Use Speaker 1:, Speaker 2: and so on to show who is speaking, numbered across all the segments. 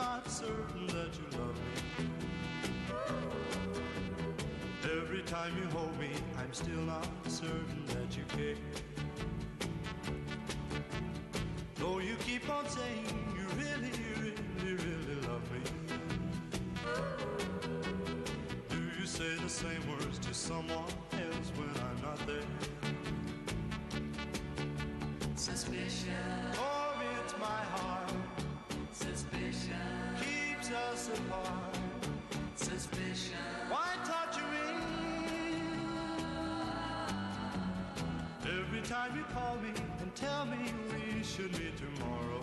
Speaker 1: not certain that you love me. Every time you hold me, I'm still not certain that you care. Though you keep on saying you really, really, really love me. Do you say the same words to someone else when I'm not there?
Speaker 2: Suspicion.
Speaker 1: Torments my heart.
Speaker 2: Suspicion.
Speaker 1: Keeps us apart.
Speaker 2: Suspicion.
Speaker 1: Why torture me? Every time you call me and tell me we should meet tomorrow,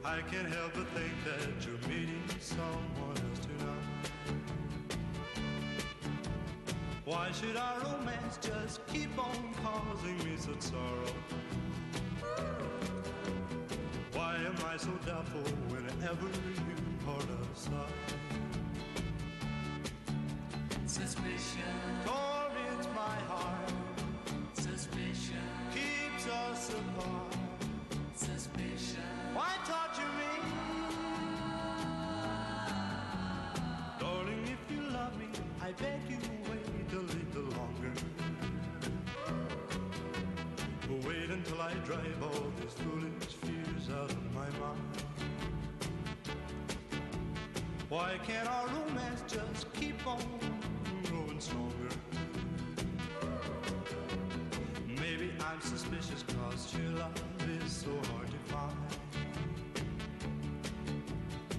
Speaker 1: I can't help but think that you're meeting someone else tonight. Why should our romance just keep on causing me such sorrow? Why am I so doubtful whenever you part us up?
Speaker 2: Suspicion.
Speaker 1: Torments my heart.
Speaker 2: Suspicion.
Speaker 1: Keeps us apart.
Speaker 2: Suspicion.
Speaker 1: Why torture me? Darling, if you love me, I beg you wait a little longer. Wait until I drive all these foolish fears out of my mind. Why can't our romance just keep on growing stronger? Maybe I'm suspicious cause your love is so hard to find.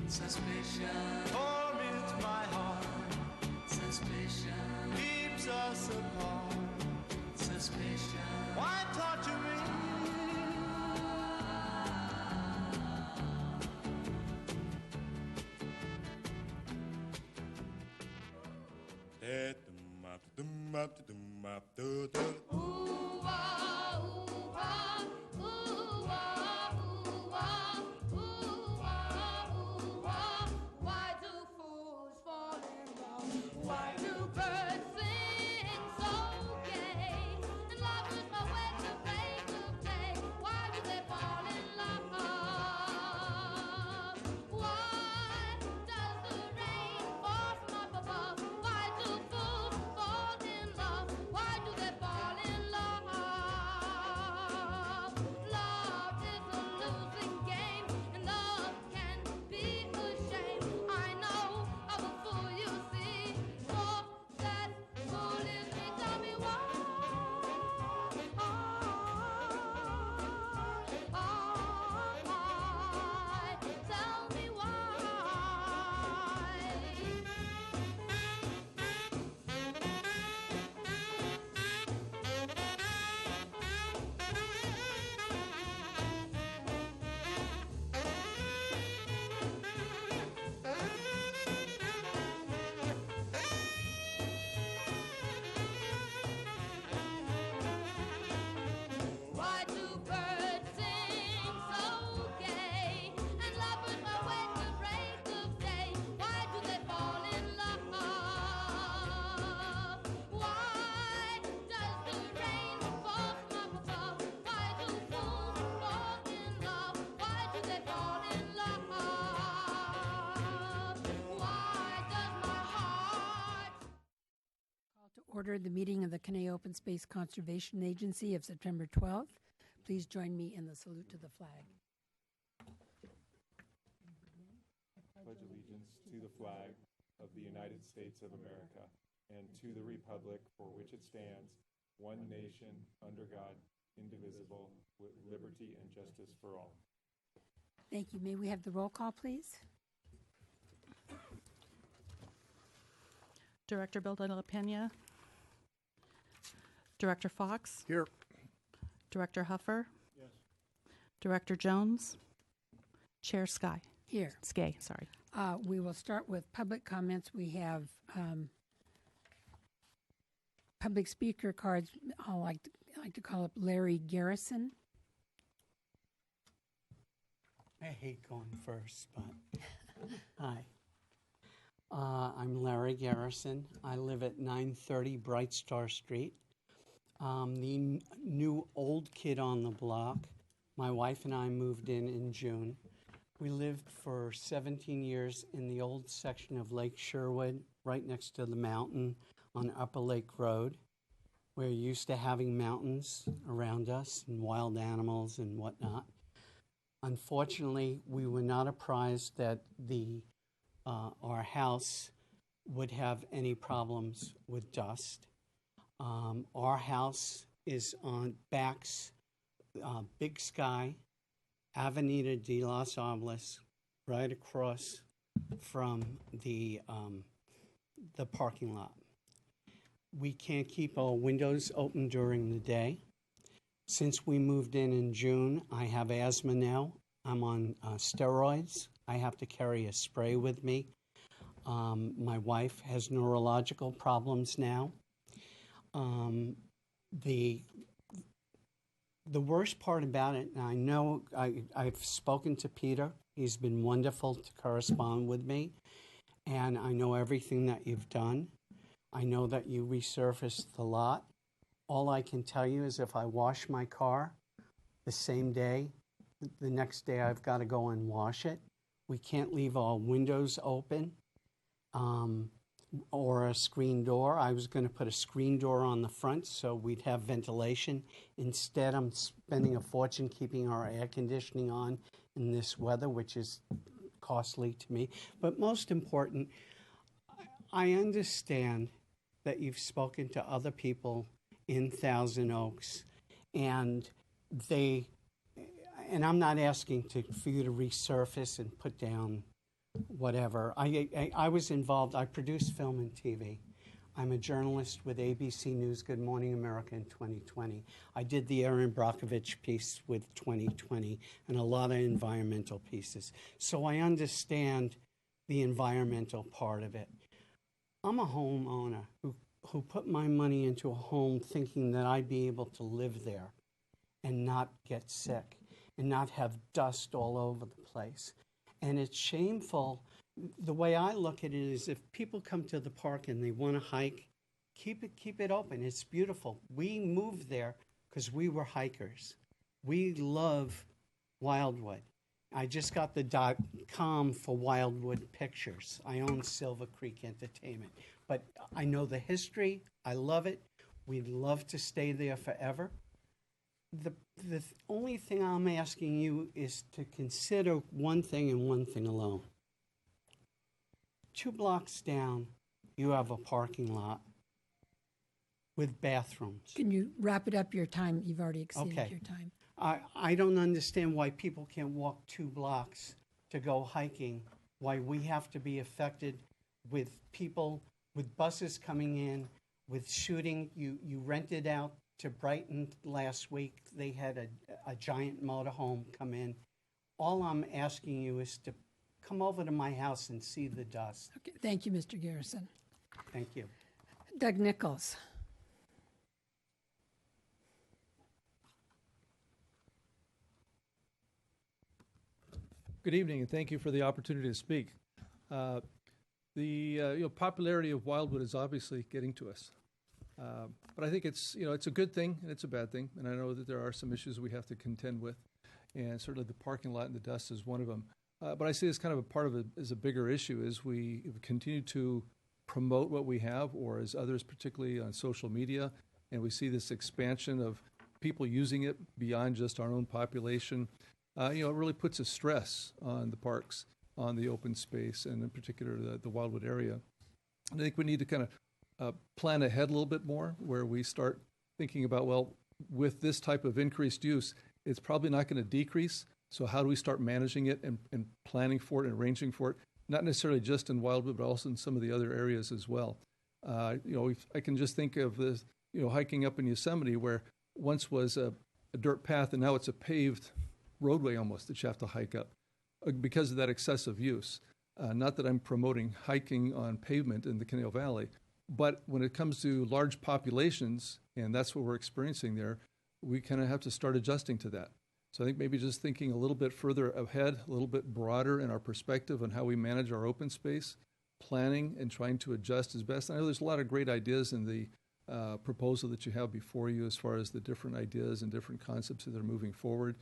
Speaker 2: Suspicion.
Speaker 1: Torments my heart.
Speaker 2: Suspicion.
Speaker 1: Keeps us apart.
Speaker 2: Suspicion.
Speaker 1: Why torture me?
Speaker 3: Why do fools fall in love? Why do birds sing so gay? And love is my way to break the day. Why do they fall in love? Why does the rain fall from up above? Why do fools fall in love? Why do they fall in love? Love is a losing game, and love can be a shame. I know of a fool you see, for that fool is me. Tell me why. Tell me why. Why do birds sing so gay? And love is my way to break the day. Why do they fall in love? Why does the rain fall from up above? Why do fools fall in love? Why do they fall in love? Why does my heart...
Speaker 4: Call to order the meeting of the Canadian Open Space Conservation Agency of September 12th. Please join me in the salute to the flag.
Speaker 5: Pledge allegiance to the flag of the United States of America and to the republic for which it stands, one nation, under God, indivisible, with liberty and justice for all.
Speaker 4: Thank you. May we have the roll call, please?
Speaker 6: Director Bill de la Pena. Director Fox.
Speaker 7: Here.
Speaker 6: Director Huffer.
Speaker 5: Yes.
Speaker 6: Director Jones. Chair Sky.
Speaker 4: Here.
Speaker 6: Skay, sorry.
Speaker 4: We will start with public comments. We have public speaker cards. I like to call up Larry Garrison.
Speaker 8: I hate going first, but hi. I'm Larry Garrison. I live at 930 Bright Star Street. The new old kid on the block. My wife and I moved in June. We lived for 17 years in the old section of Lake Sherwood, right next to the mountain on Upper Lake Road. We're used to having mountains around us and wild animals and whatnot. Unfortunately, we were not apprised that our house would have any problems with dust. Our house is on backs Big Sky, Avenida de los Arblas, right across from the parking lot. We can't keep our windows open during the day. Since we moved in June, I have asthma now. I'm on steroids. I have to carry a spray with me. My wife has neurological problems now. The worst part about it, and I know I've spoken to Peter. He's been wonderful to correspond with me, and I know everything that you've done. I know that you resurfaced the lot. All I can tell you is if I wash my car the same day, the next day I've got to go and wash it. We can't leave our windows open or a screen door. I was going to put a screen door on the front so we'd have ventilation. Instead, I'm spending a fortune keeping our air conditioning on in this weather, which is costly to me. But most important, I understand that you've spoken to other people in Thousand Oaks, and I'm not asking for you to resurface and put down whatever. I was involved. I produced film and TV. I'm a journalist with ABC News Good Morning America in 2020. I did the Erin Brockovich piece with 2020 and a lot of environmental pieces. So I understand the environmental part of it. I'm a homeowner who put my money into a home thinking that I'd be able to live there and not get sick and not have dust all over the place. And it's shameful. The way I look at it is if people come to the park and they want to hike, keep it open. It's beautiful. We moved there because we were hikers. We love Wildwood. I just got the .com for Wildwood pictures. I own Silver Creek Entertainment. But I know the history. I love it. We'd love to stay there forever. The only thing I'm asking you is to consider one thing and one thing alone. 2 blocks down, you have a parking lot with bathrooms.
Speaker 4: Can you wrap it up? Your time, you've already exceeded your time.
Speaker 8: I don't understand why people can't walk 2 blocks to go hiking, why we have to be affected with people, with buses coming in, with shooting. You rented out to Brighton last week. They had a giant motorhome come in. All I'm asking you is to come over to my house and see the dust.
Speaker 4: Okay, thank you, Mr. Garrison.
Speaker 8: Thank you.
Speaker 4: Doug Nichols.
Speaker 7: Good evening, and thank you for the opportunity to speak. The popularity of Wildwood is obviously getting to us, but I think it's a good thing and it's a bad thing, and I know that there are some issues we have to contend with, and certainly the parking lot and the dust is one of them. But I see as kind of a part of it as a bigger issue is we continue to promote what we have, or as others, particularly on social media, and we see this expansion of people using it beyond just our own population. It really puts a stress on the parks, on the open space, and in particular the Wildwood area. I think we need to kind of plan ahead a little bit more, where we start thinking about, well, with this type of increased use, it's probably not going to decrease. So how do we start managing it and planning for it and arranging for it? Not necessarily just in Wildwood, but also in some of the other areas as well. I can just think of this, hiking up in Yosemite, where once was a dirt path and now it's a paved roadway almost that you have to hike up because of that excessive use. Not that I'm promoting hiking on pavement in the Canal Valley, but when it comes to large populations, and that's what we're experiencing there, we kind of have to start adjusting to that. So I think maybe just thinking a little bit further ahead, a little bit broader in our perspective on how we manage our open space, planning and trying to adjust as best. I know there's a lot of great ideas in the proposal that you have before you as far as the different ideas and different concepts that are moving forward.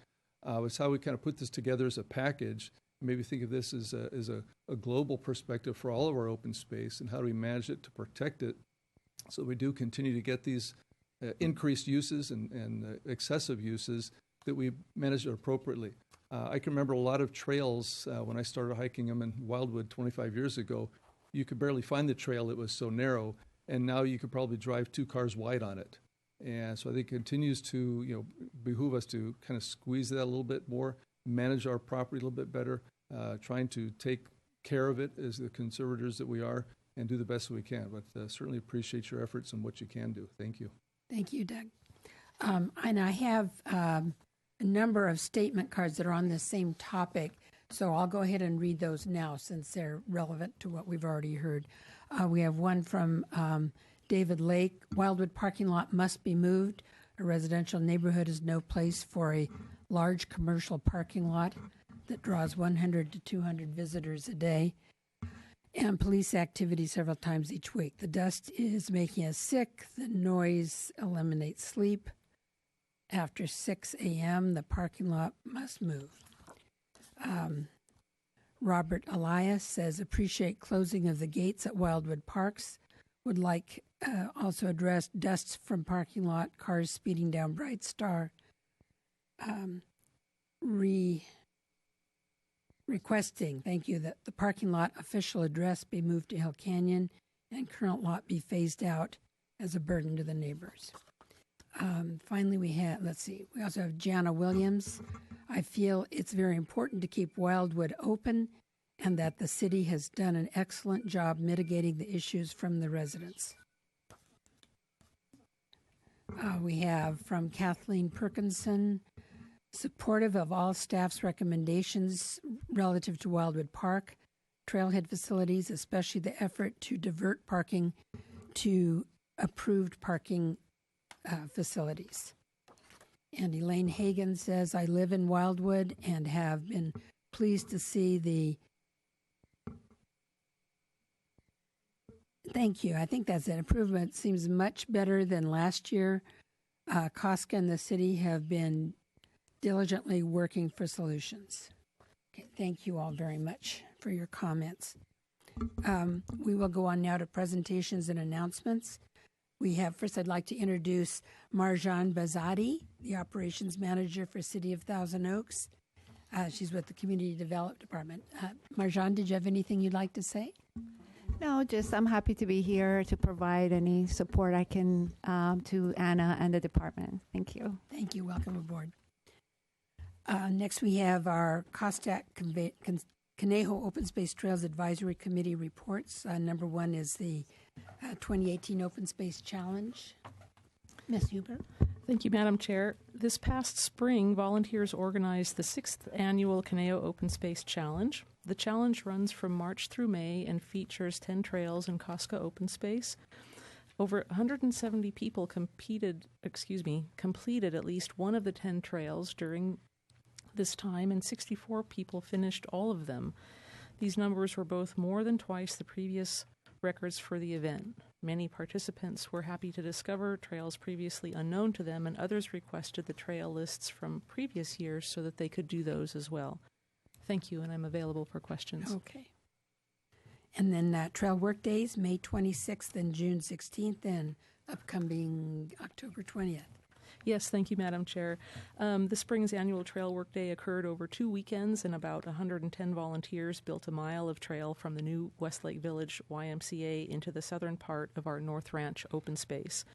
Speaker 7: It's how we kind of put this together as a package, maybe think of this as a global perspective for all of our open space, and how do we manage it to protect it so we do continue to get these increased uses and excessive uses, that we manage it appropriately. I can remember a lot of trails when I started hiking them in Wildwood 25 years ago. You could barely find the trail, it was so narrow, and now you could probably drive 2 cars wide on it. And so I think it continues to behoove us to kind of squeeze that a little bit more, manage our property a little bit better, trying to take care of it as the conservators that we are, and do the best we can. But certainly appreciate your efforts and what you can do. Thank you.
Speaker 4: Thank you, Doug. And I have a number of statement cards that are on the same topic, so I'll go ahead and read those now since they're relevant to what we've already heard. We have one from David Lake. Wildwood parking lot must be moved. A residential neighborhood is no place for a large commercial parking lot that draws 100 to 200 visitors a day, and police activity several times each week. The dust is making us sick. The noise eliminates sleep. After 6 a.m., the parking lot must move. Robert Elias says, appreciate closing of the gates at Wildwood Parks. Would like also address dust from parking lot, cars speeding down Bright Star. Requesting, thank you, that the parking lot official address be moved to Hill Canyon and current lot be phased out as a burden to the neighbors. Finally, we also have Jana Williams. I feel it's very important to keep Wildwood open and that the city has done an excellent job mitigating the issues from the residents. We have from Kathleen Perkinson, supportive of all staff's recommendations relative to Wildwood Park, trailhead facilities, especially the effort to divert parking to approved parking facilities. And Elaine Hagan says, I live in Wildwood and have been pleased to see the... Thank you. I think that's an improvement. Seems much better than last year. COSCA and the city have been diligently working for solutions. Okay, thank you all very much for your comments. We will go on now to presentations and announcements. First I'd like to introduce Marjan Bazadi, the operations manager for City of Thousand Oaks. She's with the Community Development Department. Marjan, did you have anything you'd like to say?
Speaker 9: No, just I'm happy to be here to provide any support I can to Anna and the department. Thank you.
Speaker 4: Thank you. Welcome aboard. Next, we have our COSCA Conejo Open Space Trails Advisory Committee reports. Number one is the 2018 Open Space Challenge. Ms. Huber.
Speaker 10: Thank you, Madam Chair. This past spring, volunteers organized the 6th Annual Conejo Open Space Challenge. The challenge runs from March through May and features 10 trails in COSCA Open Space. Over 170 people completed at least one of the 10 trails during this time, and 64 people finished all of them. These numbers were both more than twice the previous records for the event. Many participants were happy to discover trails previously unknown to them, and others requested the trail lists from previous years so that they could do those as well. Thank you, and I'm available for questions.
Speaker 4: Okay. And then trail work days, May 26th and June 16th, and upcoming October 20th.
Speaker 10: Yes, thank you, Madam Chair. The spring's annual trail workday occurred over 2 weekends, and about 110 volunteers built a mile of trail from the new Westlake Village YMCA into the southern part of our North Ranch open space.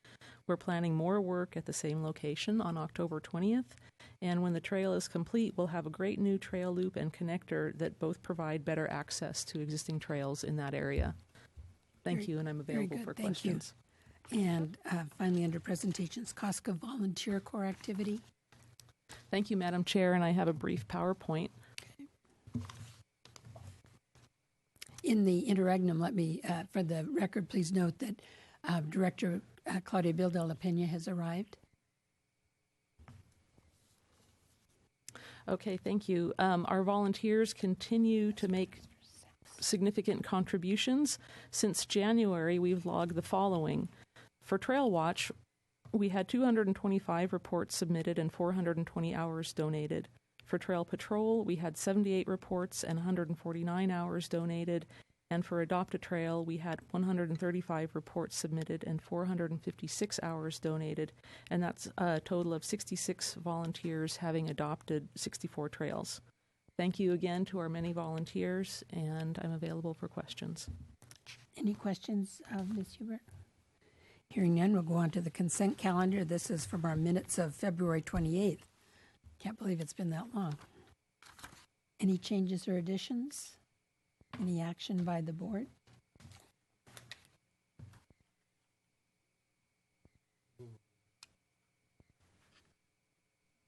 Speaker 10: We're planning more work at the same location on October 20th, and when the trail is complete, we'll have a great new trail loop and connector that both provide better access to existing trails in that area. Thank you, and I'm available for questions.
Speaker 4: And finally, under presentations, COSCA Volunteer Corps activity.
Speaker 10: Thank you, Madam Chair, and I have a brief PowerPoint.
Speaker 4: Okay. In the interregnum, let me, for the record, please note that Director Claudia Bill de la Pena has arrived.
Speaker 10: Okay, thank you. Our volunteers continue to make significant contributions. Since January, we've logged the following. For Trail Watch, we had 225 reports submitted and 420 hours donated. For Trail Patrol, we had 78 reports and 149 hours donated. And for Adopt a Trail, we had 135 reports submitted and 456 hours donated. And that's a total of 66 volunteers having adopted 64 trails. Thank you again to our many volunteers, and I'm available for questions.
Speaker 4: Any questions of Ms. Hubert? Hearing none, we'll go on to the consent calendar. This is from our minutes of February 28th. Can't believe it's been that long. Any changes or additions? Any action by the board?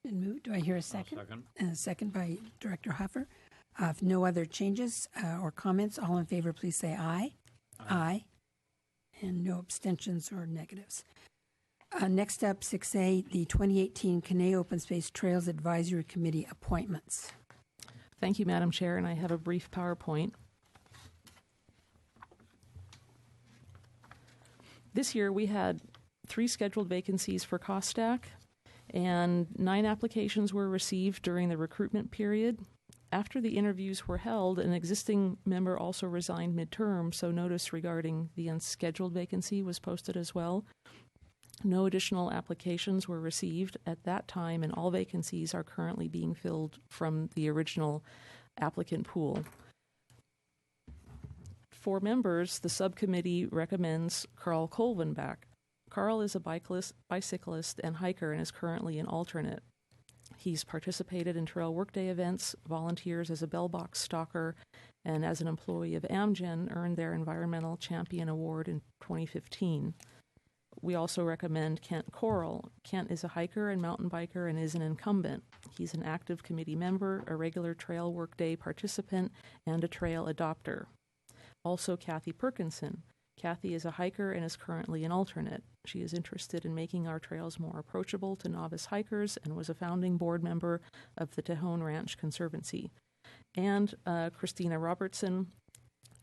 Speaker 4: Been moved. Do I hear a second?
Speaker 11: Second.
Speaker 4: And a second by Director Huffer. If no other changes or comments, all in favor, please say aye. Aye. And no abstentions or negatives. Next up, 6A, the 2018 Caney Open Space Trails Advisory Committee appointments.
Speaker 10: Thank you, Madam Chair, and I have a brief PowerPoint. This year, we had 3 scheduled vacancies for COSCA, and 9 applications were received during the recruitment period. After the interviews were held, an existing member also resigned midterm, so notice regarding the unscheduled vacancy was posted as well. No additional applications were received at that time, and all vacancies are currently being filled from the original applicant pool. For members, the subcommittee recommends Carl Colvin back. Carl is a bicyclist and hiker and is currently an alternate. He's participated in trail workday events, volunteers as a bellbox stalker, and as an employee of Amgen earned their Environmental Champion Award in 2015. We also recommend Kent Corral. Kent is a hiker and mountain biker and is an incumbent. He's an active committee member, a regular trail workday participant, and a trail adopter. Also, Kathy Perkinson. Kathy is a hiker and is currently an alternate. She is interested in making our trails more approachable to novice hikers and was a founding board member of the Tejon Ranch Conservancy. And Christina Robertson.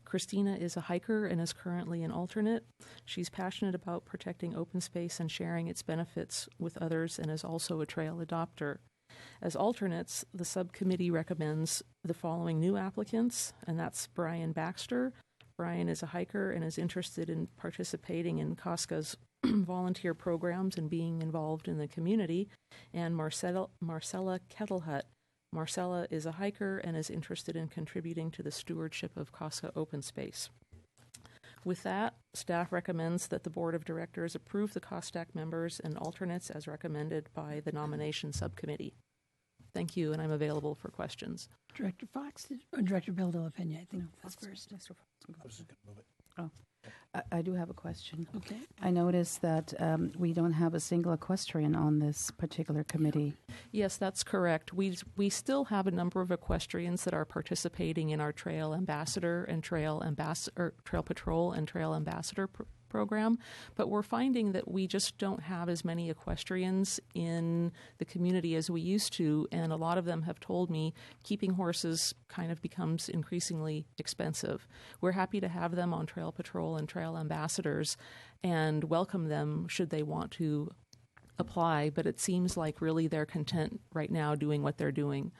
Speaker 10: Christina is a hiker and is currently an alternate. She's passionate about protecting open space and sharing its benefits with others and is also a trail adopter. As alternates, the subcommittee recommends the following new applicants, and that's Brian Baxter. Brian is a hiker and is interested in participating in COSCA's volunteer programs and being involved in the community, and Marcella Kettlehut. Marcella is a hiker and is interested in contributing to the stewardship of COSCA open space. With that, staff recommends that the Board of Directors approve the COSTAC members and alternates as recommended by the nomination subcommittee. Thank you, and I'm available for questions.
Speaker 4: Director Fox, or Director Bildo-Lapena, I think that's first.
Speaker 11: I was just going to move it.
Speaker 6: Oh, I do have a question.
Speaker 4: Okay.
Speaker 6: I noticed that we don't have a single equestrian on this particular committee.
Speaker 10: Yes, that's correct. We still have a number of equestrians that are participating in our Trail Ambassador and Trail Patrol and Trail Ambassador program, but we're finding that we just don't have as many equestrians in the community as we used to, and a lot of them have told me keeping horses kind of becomes increasingly expensive. We're happy to have them on Trail Patrol and Trail Ambassadors and welcome them should they want to apply, but it seems like really they're content right now doing what they're doing.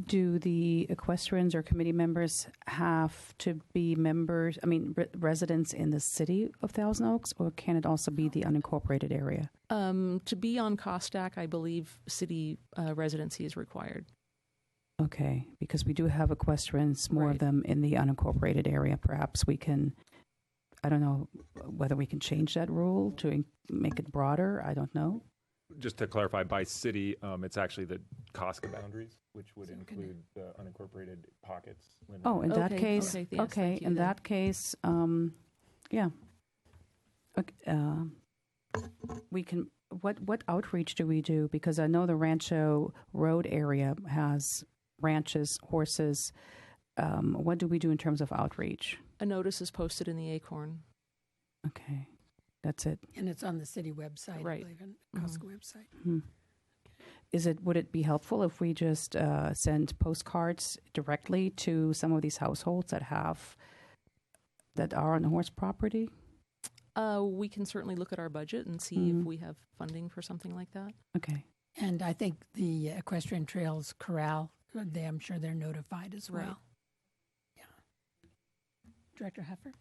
Speaker 6: Do the equestrians or committee members have to be members, residents in the city of Thousand Oaks, or can it also be the unincorporated area?
Speaker 10: To be on COSTAC, I believe city residency is required.
Speaker 6: Okay, because we do have equestrians, more of them in the unincorporated area. Perhaps we can, I don't know whether we can change that rule to make it broader. I don't know.
Speaker 5: Just to clarify, by city, it's actually the COSCA boundaries, which would include the unincorporated pockets.
Speaker 6: Oh, in that case, okay. In that case, yeah. Okay, we can. What outreach do we do? Because I know the Rancho Road area has ranches, horses. What do we do in terms of outreach?
Speaker 10: A notice is posted in the Acorn.
Speaker 6: Okay. That's it.
Speaker 4: And it's on the city website,
Speaker 10: right.
Speaker 4: I believe, on the COSCA website.
Speaker 6: Mm-hmm. Would it be helpful if we just send postcards directly to some of these households that are on horse property?
Speaker 10: We can certainly look at our budget and see if we have funding for something like that.
Speaker 6: Okay.
Speaker 4: And I think the Equestrian Trails Corral, I'm sure they're notified as well.
Speaker 10: Right.
Speaker 4: Yeah. Director Huffer?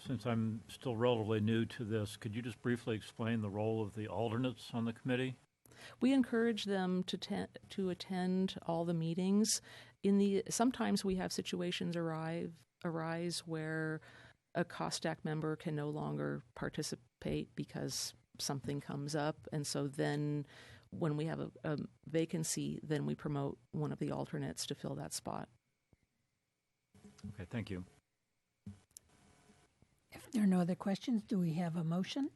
Speaker 11: Since I'm still relatively new to this, could you just briefly explain the role of the alternates on the committee?
Speaker 10: We encourage them to attend all the meetings. Sometimes we have situations arise where a COSTAC member can no longer participate because something comes up, and so then when we have a vacancy, then we promote one of the alternates to fill that spot.
Speaker 11: Okay, thank you.
Speaker 4: If there are no other questions, do we have a motion?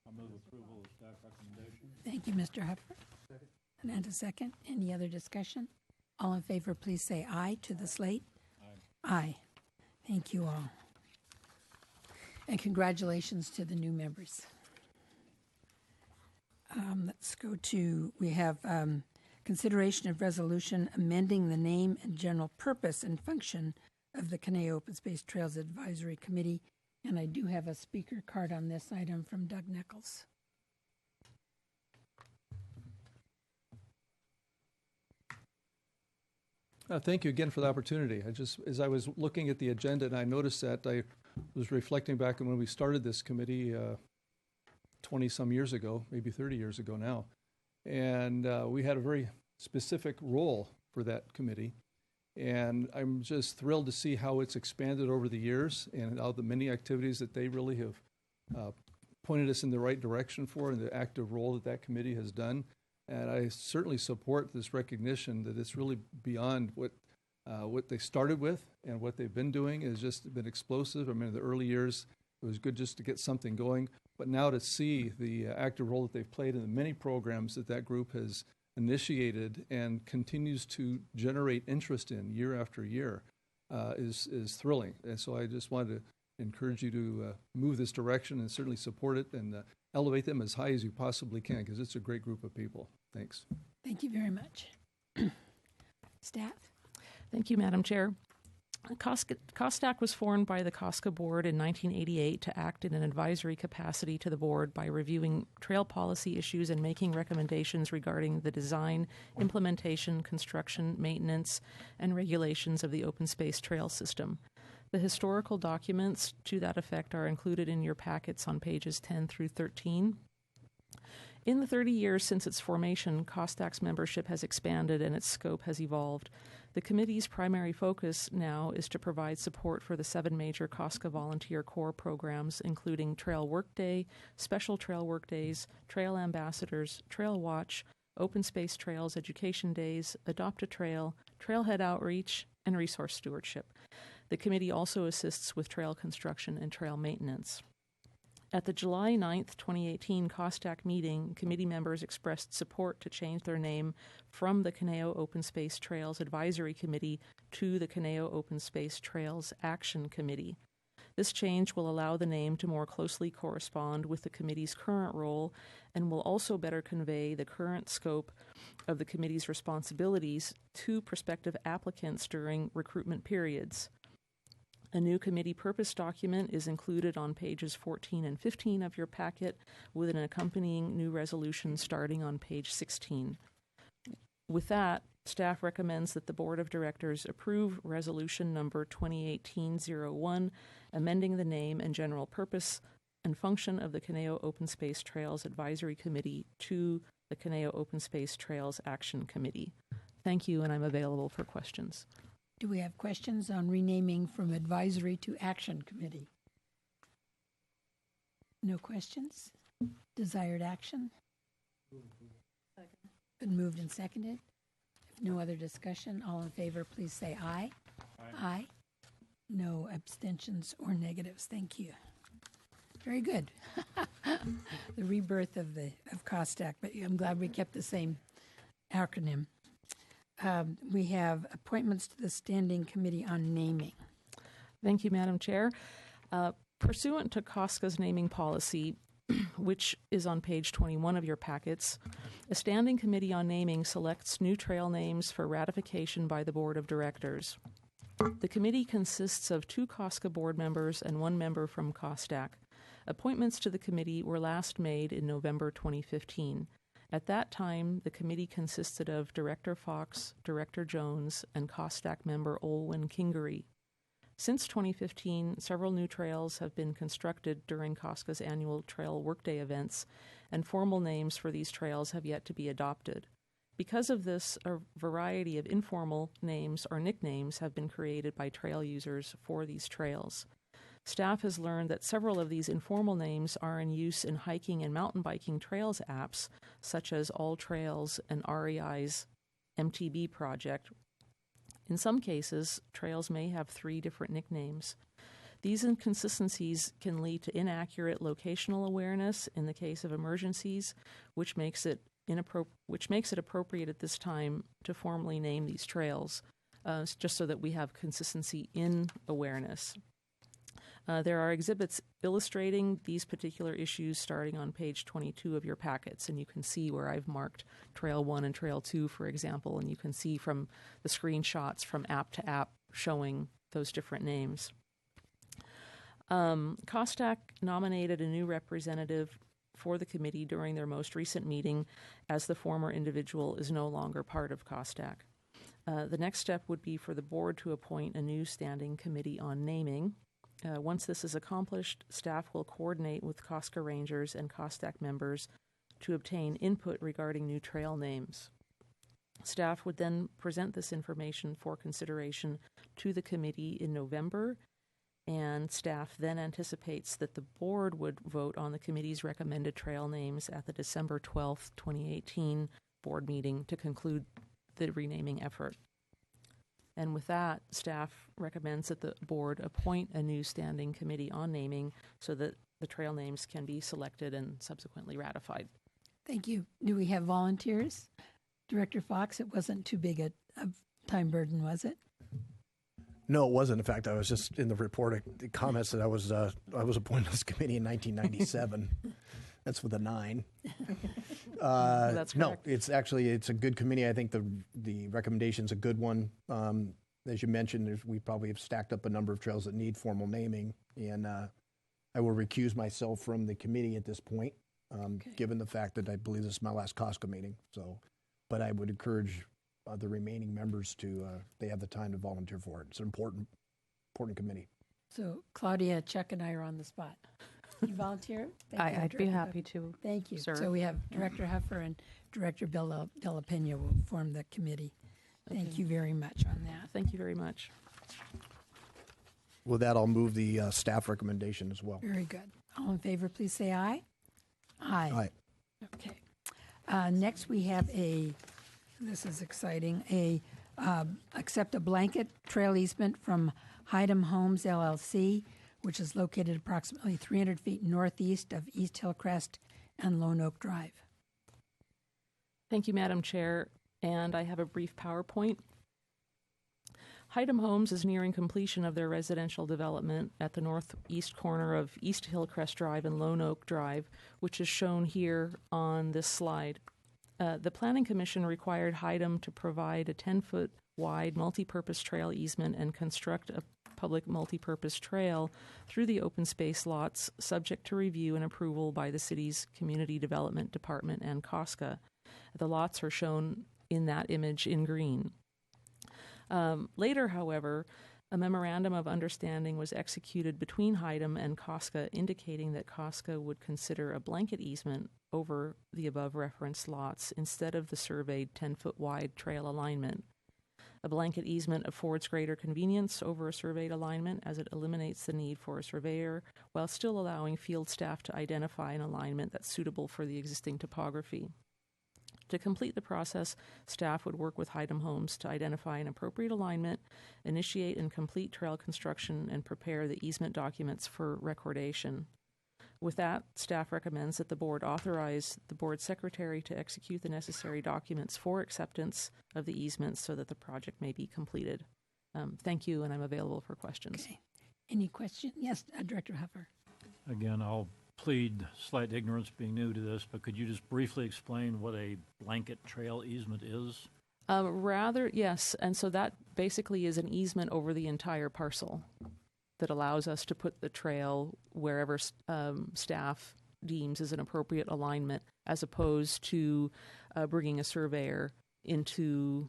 Speaker 11: I'll move approval of staff recommendation.
Speaker 4: Thank you, Mr. Huffer. And a second. Any other discussion? All in favor, please say aye to the slate.
Speaker 11: Aye.
Speaker 4: Aye. Thank you all. And congratulations to the new members. Let's go to, we have consideration of resolution amending the name and general purpose and function of the Caneo Open Space Trails Advisory Committee. And I do have a speaker card on this item from Doug Nichols.
Speaker 7: Thank you again for the opportunity. As I was looking at the agenda and I noticed that, I was reflecting back on when we started this committee 20-some years ago, maybe 30 years ago now. And we had a very specific role for that committee. And I'm just thrilled to see how it's expanded over the years and how the many activities that they really have pointed us in the right direction for, and the active role that that committee has done. And I certainly support this recognition that it's really beyond what they started with, and what they've been doing has just been explosive. I mean, in the early years, it was good just to get something going. But now to see the active role that they've played in the many programs that that group has initiated and continues to generate interest in year after year is thrilling. And so I just wanted to encourage you to move this direction and certainly support it and elevate them as high as you possibly can, because it's a great group of people. Thanks.
Speaker 4: Thank you very much. Staff?
Speaker 10: Thank you, Madam Chair. COSTAC was formed by the COSCA board in 1988 to act in an advisory capacity to the board by reviewing trail policy issues and making recommendations regarding the design, implementation, construction, maintenance, and regulations of the open space trail system. The historical documents to that effect are included in your packets on pages 10 through 13. In the 30 years since its formation, COSTAC's membership has expanded and its scope has evolved. The committee's primary focus now is to provide support for the 7 major COSCA Volunteer Corps programs, including Trail Workday, Special Trail Workdays, Trail Ambassadors, Trail Watch, Open Space Trails Education Days, Adopt a Trail, Trailhead Outreach, and Resource Stewardship. The committee also assists with trail construction and trail maintenance. At the July 9th, 2018 COSTAC meeting, committee members expressed support to change their name from the Caneo Open Space Trails Advisory Committee to the Caneo Open Space Trails Action Committee. This change will allow the name to more closely correspond with the committee's current role and will also better convey the current scope of the committee's responsibilities to prospective applicants during recruitment periods. A new committee purpose document is included on pages 14 and 15 of your packet, with an accompanying new resolution starting on page 16. With that, staff recommends that the Board of Directors approve Resolution Number 2018-01, amending the name and general purpose and function of the Caneo Open Space Trails Advisory Committee to the Caneo Open Space Trails Action Committee. Thank you, and I'm available for questions.
Speaker 4: Do we have questions on renaming from advisory to action committee? No questions? Desired action? Been moved and seconded. If no other discussion, all in favor, please say aye. Aye. No abstentions or negatives. Thank you. Very good. The rebirth of COSTAC, but I'm glad we kept the same acronym. We have appointments to the Standing Committee on Naming.
Speaker 10: Thank you, Madam Chair. Pursuant to COSCA's naming policy, which is on page 21 of your packets, a Standing Committee on Naming selects new trail names for ratification by the Board of Directors. The committee consists of 2 COSCA board members and 1 member from COSTAC. Appointments to the committee were last made in November 2015. At that time, the committee consisted of Director Fox, Director Jones, and COSTAC member Olwyn Kingery. Since 2015, several new trails have been constructed during COSCA's annual Trail Workday events, and formal names for these trails have yet to be adopted. Because of this, a variety of informal names or nicknames have been created by trail users for these trails. Staff has learned that several of these informal names are in use in hiking and mountain biking trails apps, such as All Trails and REI's MTB project. In some cases, trails may have 3 different nicknames. These inconsistencies can lead to inaccurate locational awareness in the case of emergencies, which makes it appropriate at this time to formally name these trails, just so that we have consistency in awareness. There are exhibits illustrating these particular issues starting on page 22 of your packets, and you can see where I've marked Trail 1 and Trail 2, for example, and you can see from the screenshots from app to app showing those different names. COSTAC nominated a new representative for the committee during their most recent meeting, as the former individual is no longer part of COSTAC. The next step would be for the board to appoint a new standing committee on naming. Once this is accomplished, staff will coordinate with COSCA rangers and COSTAC members to obtain input regarding new trail names. Staff would then present this information for consideration to the committee in November, and staff then anticipates that the board would vote on the committee's recommended trail names at the December 12th, 2018 board meeting to conclude the renaming effort. And with that, staff recommends that the board appoint a new standing committee on naming so that the trail names can be selected and subsequently ratified.
Speaker 4: Thank you. Do we have volunteers? Director Fox, it wasn't too big a time burden, was it?
Speaker 12: No, it wasn't. In fact, I was just in the report, the comments that I was appointed to this committee in 1997. That's with a 9.
Speaker 10: That's correct.
Speaker 12: No, it's a good committee. I think the recommendation's a good one. As you mentioned, we probably have stacked up a number of trails that need formal naming, and I will recuse myself from the committee at this point, given the fact that I believe this is my last COSCA meeting. So, but I would encourage the remaining members to they have the time to volunteer for it. It's an important committee. So
Speaker 4: Claudia, Chuck, and I are on the spot. You volunteer?
Speaker 6: I'd be happy to.
Speaker 4: Thank you.
Speaker 6: Serve.
Speaker 4: So we have Director Huffer and Director Della Pena will form the committee. Thank you very much on that.
Speaker 10: Thank you very much.
Speaker 12: With that, I'll move the staff recommendation as well.
Speaker 4: Very good. All in favor, please say aye. Aye.
Speaker 12: Aye.
Speaker 4: Okay. Next, we have this is exciting, accept a blanket trail easement from Hyden Homes, LLC, which is located approximately 300 feet northeast of East Hillcrest and Lone Oak Drive.
Speaker 10: Thank you, Madam Chair, and I have a brief PowerPoint. Hyden Homes is nearing completion of their residential development at the northeast corner of East Hillcrest Drive and Lone Oak Drive, which is shown here on this slide. The Planning Commission required Hyden to provide a 10-foot wide multi-purpose trail easement and construct a public multi-purpose trail through the open space lots, subject to review and approval by the city's Community Development Department and COSCA. The lots are shown in that image in green. Later, however, a memorandum of understanding was executed between Hyden and COSCA, indicating that COSCA would consider a blanket easement over the above referenced lots instead of the surveyed 10-foot wide trail alignment. A blanket easement affords greater convenience over a surveyed alignment, as it eliminates the need for a surveyor while still allowing field staff to identify an alignment that's suitable for the existing topography. To complete the process, staff would work with Hyden Homes to identify an appropriate alignment, initiate and complete trail construction, and prepare the easement documents for recordation. With that, staff recommends that the board authorize the board secretary to execute the necessary documents for acceptance of the easements so that the project may be completed. Thank you, and I'm available for questions.
Speaker 4: Okay. Any questions? Yes, Director Huffer.
Speaker 11: Again, I'll plead slight ignorance being new to this, but could you just briefly explain what a blanket trail easement is?
Speaker 10: Yes, and so that basically is an easement over the entire parcel that allows us to put the trail wherever staff deems is an appropriate alignment, as opposed to bringing a surveyor into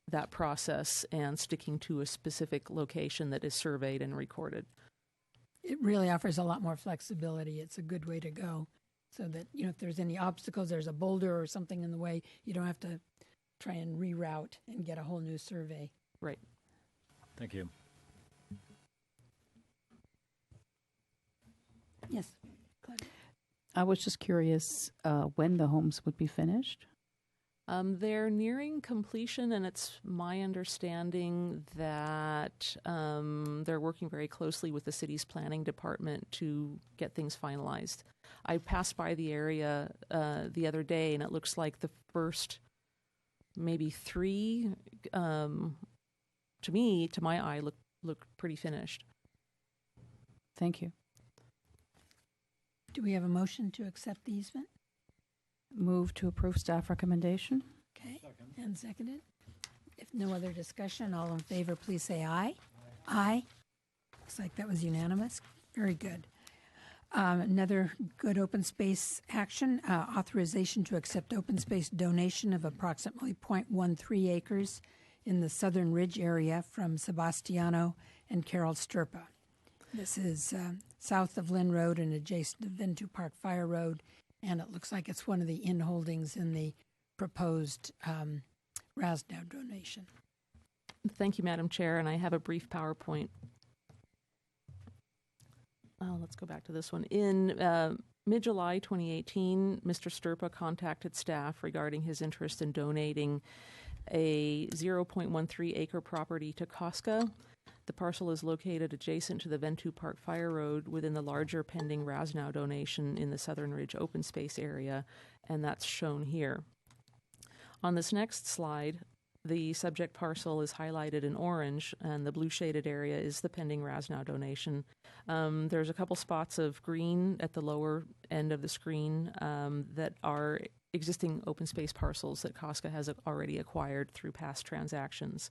Speaker 10: that process and sticking to a specific location that is surveyed and recorded.
Speaker 4: It really offers a lot more flexibility. It's a good way to go, so that, you know, if there's any obstacles, there's a boulder or something in the way, you don't have to try and reroute and get a whole new survey.
Speaker 10: Right.
Speaker 11: Thank you.
Speaker 4: Yes, Claudia.
Speaker 6: I was just curious when the homes would be finished.
Speaker 10: They're nearing completion, and it's my understanding that they're working very closely with the city's planning department to get things finalized. I passed by the area the other day, and it looks like the first maybe 3, to me, to my eye, look pretty finished.
Speaker 6: Thank you.
Speaker 4: Do we have a motion to accept the easement?
Speaker 6: Move to approve staff recommendation.
Speaker 4: Okay, and seconded. If no other discussion, all in favor, please say aye. Aye. Looks like that was unanimous. Very good. Another good open space action, authorization to accept open space donation of approximately 0.13 acres in the Southern Ridge area from Sebastiano and Carol Sturpa. This is south of Lynn Road and adjacent to Ventu Park Fire Road, and it looks like it's one of the in-holdings in the proposed Rasnow donation.
Speaker 10: Thank you, Madam Chair, and I have a brief PowerPoint. Let's go back to this one. In mid-July 2018, Mr. Sturpa contacted staff regarding his interest in donating a 0.13 acre property to COSCA. The parcel is located adjacent to the Ventu Park Fire Road within the larger pending Rasnow donation in the Southern Ridge open space area, and that's shown here. On this next slide, the subject parcel is highlighted in orange, and the blue shaded area is the pending Rasnow donation. There's a couple spots of green at the lower end of the screen that are existing open space parcels that COSCA has already acquired through past transactions.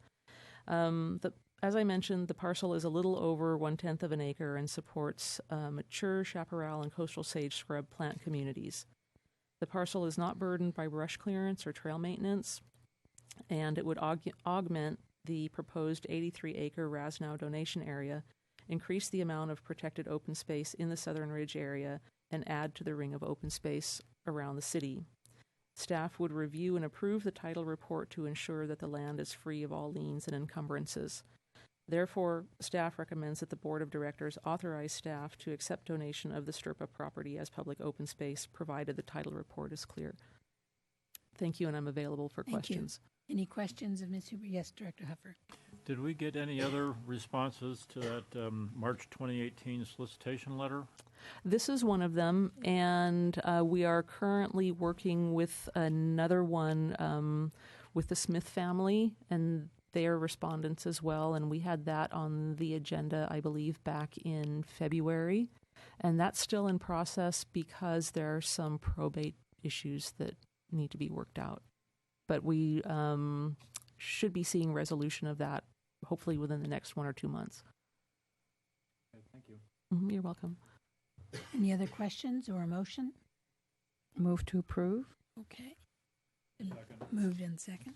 Speaker 10: As I mentioned, the parcel is a little over 1/10 of an acre and supports mature chaparral and coastal sage scrub plant communities. The parcel is not burdened by brush clearance or trail maintenance, and it would augment the proposed 83-acre Rasnow donation area, increase the amount of protected open space in the Southern Ridge area, and add to the ring of open space around the city. Staff would review and approve the title report to ensure that the land is free of all liens and encumbrances. Therefore, staff recommends that the Board of Directors authorize staff to accept donation of the Sturpa property as public open space, provided the title report is clear. Thank you, and I'm available for questions.
Speaker 4: Any questions of Ms. Huber? Yes, Director Huffer.
Speaker 11: Did we get any other responses to that March 2018 solicitation letter?
Speaker 10: This is one of them, and we are currently working with another one with the Smith family, and they are respondents as well, and we had that on the agenda, I believe, back in February, and that's still in process because there are some probate issues that need to be worked out. But we should be seeing resolution of that hopefully within the next 1 or 2 months.
Speaker 11: Okay, thank you.
Speaker 10: You're welcome.
Speaker 4: Any other questions or a motion?
Speaker 6: Move to approve.
Speaker 4: Okay. Moved in second.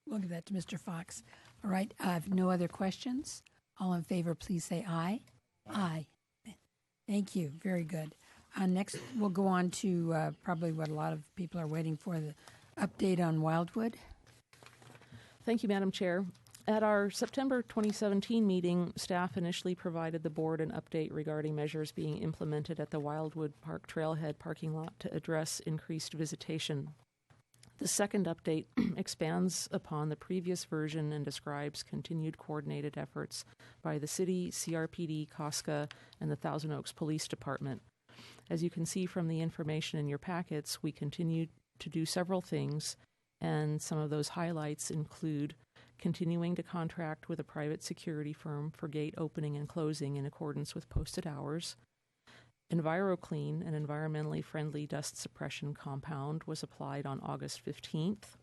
Speaker 4: We'll give that to Mr. Fox. All right. I have no other questions. All in favor, please say aye. Aye. Thank you. Very good. Next, we'll go on to probably what a lot of people are waiting for, the update on Wildwood.
Speaker 10: Thank you, Madam Chair. At our September 2017 meeting, staff initially provided the board an update regarding measures being implemented at the Wildwood Park Trailhead parking lot to address increased visitation. The second update expands upon the previous version and describes continued coordinated efforts by the city, CRPD, COSCA, and the Thousand Oaks Police Department. As you can see from the information in your packets, we continue to do several things, and some of those highlights include continuing to contract with a private security firm for gate opening and closing in accordance with posted hours. EnviroClean, an environmentally friendly dust suppression compound, was applied on August 15th.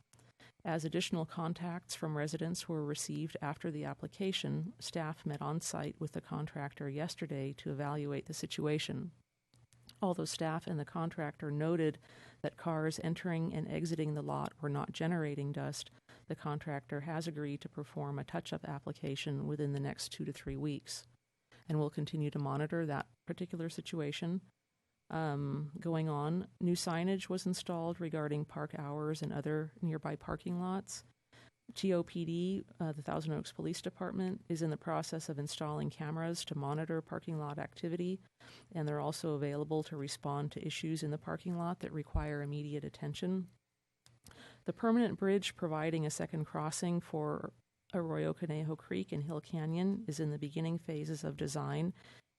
Speaker 10: As additional contacts from residents were received after the application, staff met on site with the contractor yesterday to evaluate the situation. Although staff and the contractor noted that cars entering and exiting the lot were not generating dust, the contractor has agreed to perform a touch-up application within the next 2 to 3 weeks. And we'll continue to monitor that particular situation. Going on, new signage was installed regarding park hours and other nearby parking lots. TOPD, the Thousand Oaks Police Department, is in the process of installing cameras to monitor parking lot activity, and they're also available to respond to issues in the parking lot that require immediate attention. The permanent bridge providing a second crossing for Arroyo Conejo Creek and Hill Canyon is in the beginning phases of design,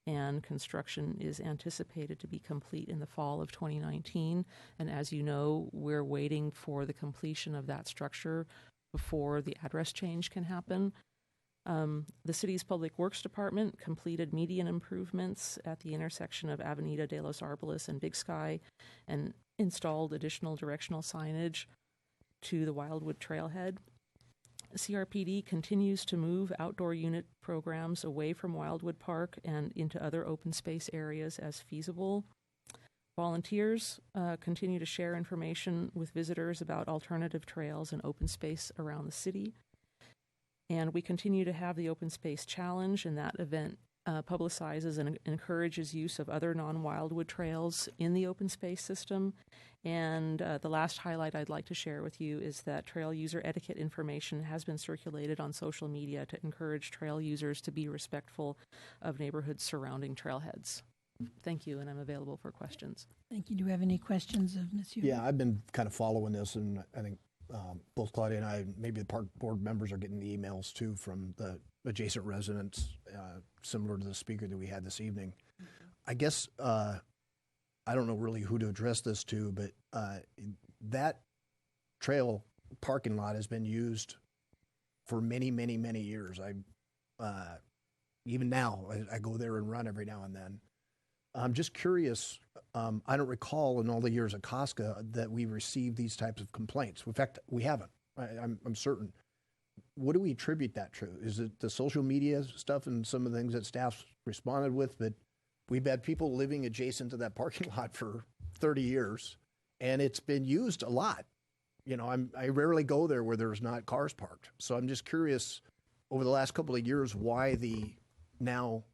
Speaker 10: and construction is anticipated to be complete in the fall of 2019. And as you know, we're waiting for the completion of that structure before the address change can happen. The city's Public Works Department completed median improvements at the intersection of Avenida de los Arboles and Big Sky and installed additional directional signage to the Wildwood Trailhead. CRPD continues to move outdoor unit programs away from Wildwood Park and into other open space areas as feasible. Volunteers continue to share information with visitors about alternative trails and open space around the city. And we continue to have the Open Space Challenge, and that event publicizes and encourages use of other non-Wildwood trails in the open space system. And the last highlight I'd like to share with you is that trail user etiquette information has been circulated on social media to encourage trail users to be respectful of neighborhoods surrounding trailheads. Thank you, and I'm available for questions.
Speaker 4: Thank you. Do we have any questions of Ms. Yu?
Speaker 12: Yeah, I've been kind of following this, and I think both Claudia and I, maybe the park board members, are getting the emails too from the adjacent residents, similar to the speaker that we had this evening. I guess I don't know really who to address this to, but that trail parking lot has been used for many, many, many years. Even now, I go there and run every now and then. I'm just curious. I don't recall in all the years at COSCA that we received these types of complaints. In fact, we haven't. I'm certain. What do we attribute that to? Is it the social media stuff and some of the things that staff responded with? But we've had people living adjacent to that parking lot for 30 years, and it's been used a lot. You know, I rarely go there where there's not cars parked. So I'm just curious, over the last couple of years, why the now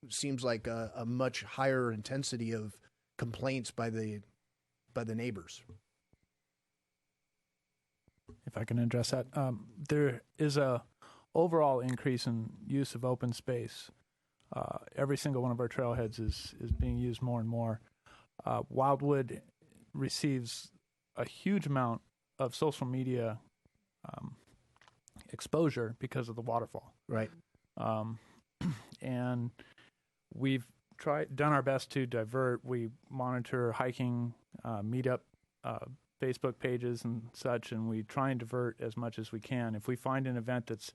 Speaker 12: seems like a much higher intensity of complaints by the neighbors.
Speaker 13: If I can address that, there is a overall increase in use of open space. Every single one of our trailheads is being used more and more. Wildwood receives a huge amount of social media exposure because of the waterfall.
Speaker 12: Right.
Speaker 13: And we've done our best to divert. We monitor hiking, meetup, Facebook pages and such, and we try and divert as much as we can. If we find an event that's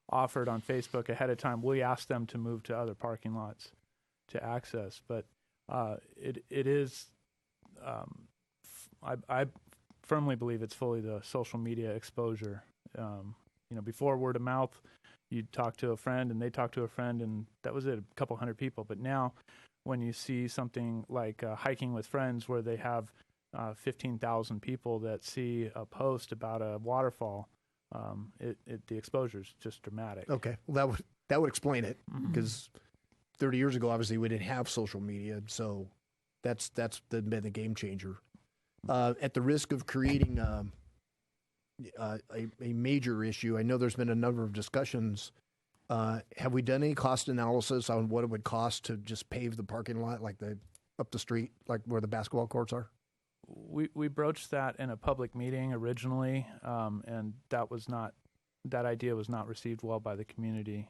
Speaker 13: offered on Facebook ahead of time, we ask them to move to other parking lots to access. But it is, I firmly believe it's fully the social media exposure. Before word of mouth, you'd talk to a friend and they talk to a friend, and that was it, a couple hundred people. But now when you see something like hiking with friends where they have 15,000 people that see a post about a waterfall, the exposure is just dramatic.
Speaker 12: Okay, well, that would explain it, because 30 years ago, obviously, we didn't have social media, so that's been the game changer. At the risk of creating a major issue, I know there's been a number of discussions. Have we done any cost analysis on what it would cost to just pave the parking lot, like up the street, like where the basketball courts are?
Speaker 13: We broached that in a public meeting originally, and that idea was not received well by the community.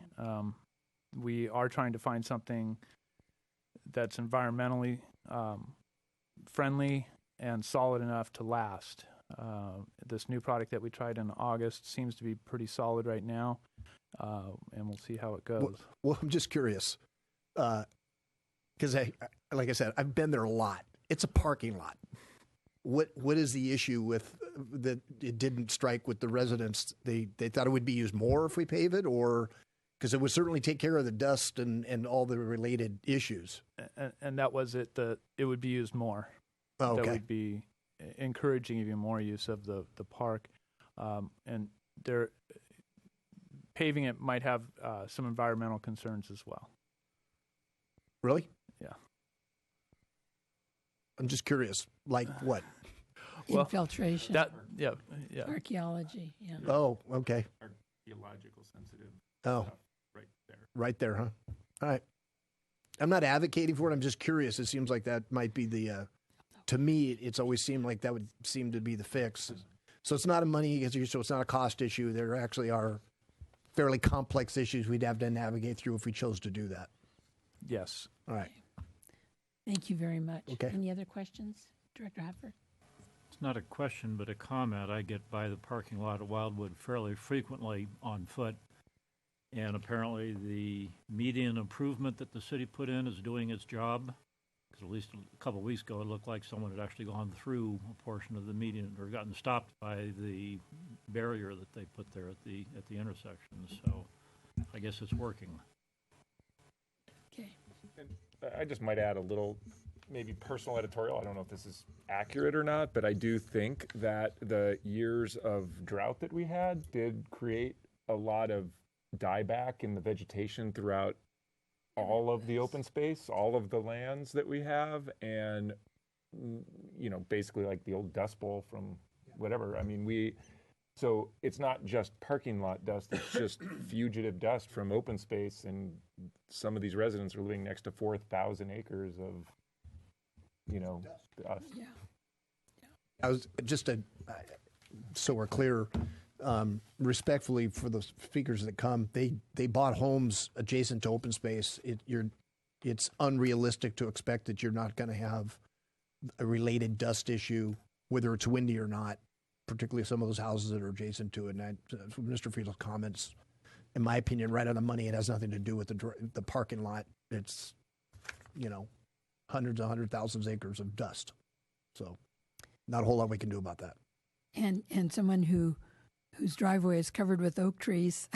Speaker 13: We are trying to find something that's environmentally friendly and solid enough to last. This new product that we tried in August seems to be pretty solid right now, and we'll see how it goes.
Speaker 12: Well, I'm just curious, because like I said, I've been there a lot. It's a parking lot. What is the issue with that? It didn't strike with the residents. They thought it would be used more if we pave it, or Because it would certainly take care of the dust and all the related issues.
Speaker 13: And that was it. It would be used more.
Speaker 12: Oh, okay.
Speaker 13: That would be encouraging even more use of the park. And paving it might have some environmental concerns as well.
Speaker 12: Really?
Speaker 13: Yeah.
Speaker 12: I'm just curious. Like what?
Speaker 4: Infiltration.
Speaker 13: Yeah.
Speaker 4: Archaeology. Yeah.
Speaker 12: Oh, okay.
Speaker 13: Archaeological sensitive.
Speaker 12: Oh.
Speaker 13: Stuff right there.
Speaker 12: Right there, huh? All right. I'm not advocating for it. I'm just curious. It seems like that might be the. To me, it's always seemed like that would seem to be the fix. So it's not a money issue. So it's not a cost issue. There actually are fairly complex issues we'd have to navigate through if we chose to do that.
Speaker 13: Yes.
Speaker 12: All right.
Speaker 4: Thank you very much.
Speaker 12: Okay.
Speaker 4: Any other questions, Director Haffer?
Speaker 11: It's not a question, but a comment. I get by the parking lot at Wildwood fairly frequently on foot, and apparently the median improvement that the city put in is doing its job. Because at least a couple of weeks ago, it looked like someone had actually gone through a portion of the median or gotten stopped by the barrier that they put there at the intersection. So I guess it's working.
Speaker 4: Okay.
Speaker 5: And I just might add a little, maybe personal editorial. I don't know if this is accurate or not, but I do think that the years of drought that we had did create a lot of dieback in the vegetation throughout all of the open space, all of the lands that we have, and basically like the old dust bowl from whatever. I mean, so it's not just parking lot dust, it's just fugitive dust from open space, and some of these residents are living next to 4,000 acres of, dust.
Speaker 4: Yeah.
Speaker 12: I was just so we're clear, respectfully for the speakers that come, they bought homes adjacent to open space. It's unrealistic to expect that you're not going to have a related dust issue, whether it's windy or not, particularly some of those houses that are adjacent to it. And Mr. Friedel's comments, in my opinion, right on the money. It has nothing to do with the parking lot. It's, hundreds of thousands of acres of dust. So not a whole lot we can do about that.
Speaker 4: And someone whose driveway is covered with oak trees.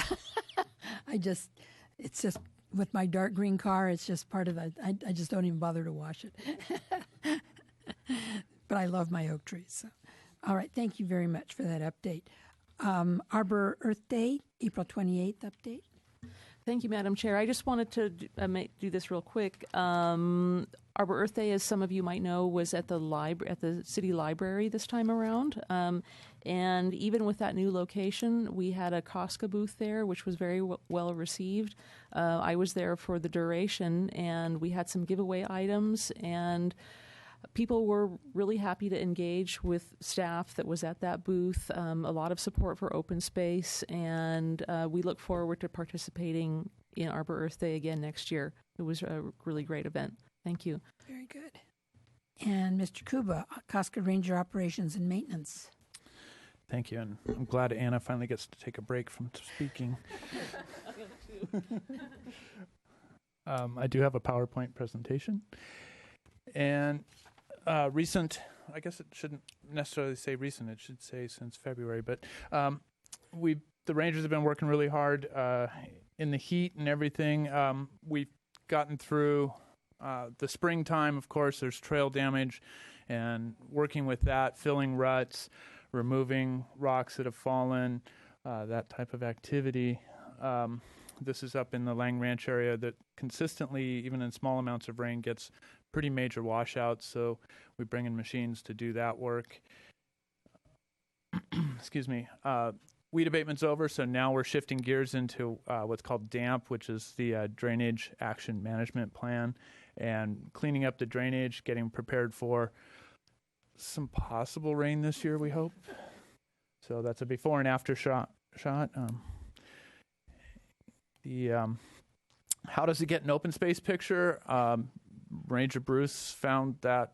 Speaker 4: It's just with my dark green car, it's just part of that. I just don't even bother to wash it. But I love my oak trees. So. All right. Thank you very much for that update. Arbor Earth Day, April 28th update.
Speaker 10: Thank you, Madam Chair. I just wanted to do this real quick. Arbor Earth Day, as some of you might know, was at the city library this time around. And even with that new location, we had a COSCA booth there, which was very well received. I was there for the duration, and we had some giveaway items, and people were really happy to engage with staff that was at that booth. A lot of support for open space, and we look forward to participating in Arbor Earth Day again next year. It was a really great event. Thank you.
Speaker 4: Very good. And Mr. Kuba, COSCA Ranger Operations and Maintenance.
Speaker 13: Thank you, and I'm glad Anna finally gets to take a break from speaking. I do have a PowerPoint presentation, and recent, I guess it shouldn't necessarily say recent, it should say since February, but the Rangers have been working really hard in the heat and everything. We've gotten through the springtime, of course, there's trail damage, and working with that, filling ruts, removing rocks that have fallen, that type of activity. This is up in the Lang Ranch area that consistently, even in small amounts of rain, gets pretty major washouts, so we bring in machines to do that work. Excuse me. Weed abatement's over, so now we're shifting gears into what's called DAMP, which is the Drainage Action Management Plan, and cleaning up the drainage, getting prepared for some possible rain this year, we hope. So that's a before and after shot. How does it get an open space picture? Ranger Bruce found that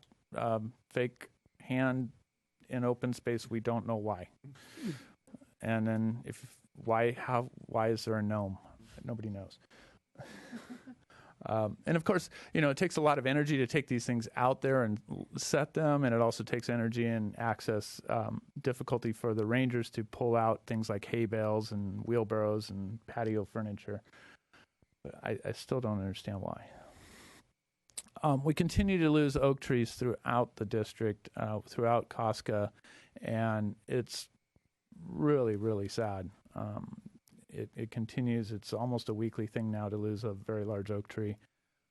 Speaker 13: fake hand in open space. We don't know why. And then why is there a gnome? Nobody knows. And of course, it takes a lot of energy to take these things out there and set them, and it also takes energy and access difficulty for the rangers to pull out things like hay bales and wheelbarrows and patio furniture. But I still don't understand why. We continue to lose oak trees throughout the district, throughout COSCA, and it's really, really sad. It continues. It's almost a weekly thing now to lose a very large oak tree.